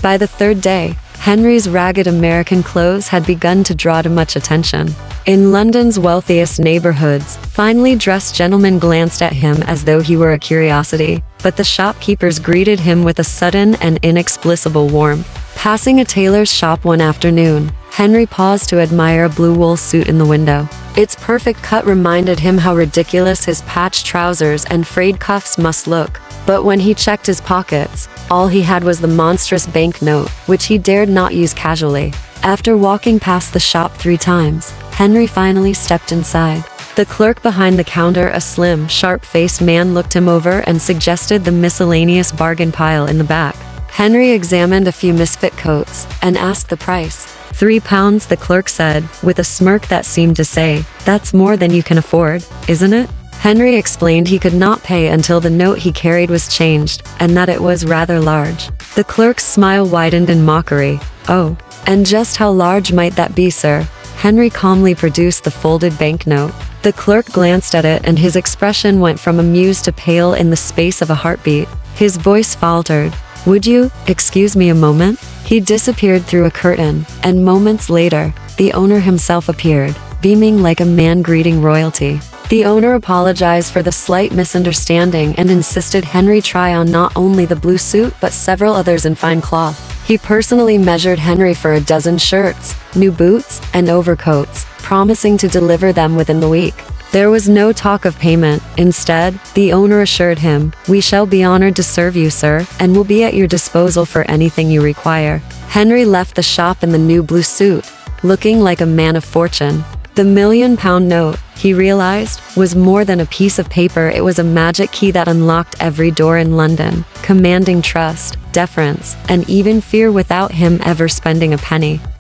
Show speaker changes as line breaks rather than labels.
By the third day, Henry's ragged American clothes had begun to draw too much attention. In London's wealthiest neighborhoods, finely dressed gentlemen glanced at him as though he were a curiosity, but the shopkeepers greeted him with a sudden and inexplicable warmth. Passing a tailor's shop one afternoon, Henry paused to admire a blue wool suit in the window. Its perfect cut reminded him how ridiculous his patched trousers and frayed cuffs must look. But when he checked his pockets, all he had was the monstrous banknote, which he dared not use casually. After walking past the shop 3 times, Henry finally stepped inside. The clerk behind the counter, a slim, sharp-faced man, looked him over and suggested the miscellaneous bargain pile in the back. Henry examined a few misfit coats and asked the price. £3, the clerk said, with a smirk that seemed to say, "That's more than you can afford, isn't it?" Henry explained he could not pay until the note he carried was changed, and that it was rather large. The clerk's smile widened in mockery. "Oh, and just how large might that be, sir?" Henry calmly produced the folded banknote. The clerk glanced at it, and his expression went from amused to pale in the space of a heartbeat. His voice faltered. "Would you excuse me a moment?" He disappeared through a curtain, and moments later, the owner himself appeared, beaming like a man greeting royalty. The owner apologized for the slight misunderstanding and insisted Henry try on not only the blue suit but several others in fine cloth. He personally measured Henry for a dozen shirts, new boots, and overcoats, promising to deliver them within the week. There was no talk of payment. Instead, the owner assured him, "We shall be honored to serve you, sir, and will be at your disposal for anything you require." Henry left the shop in the new blue suit, looking like a man of fortune. The £1,000,000 note, he realized, was more than a piece of paper. It was a magic key that unlocked every door in London, commanding trust, deference, and even fear without him ever spending a penny.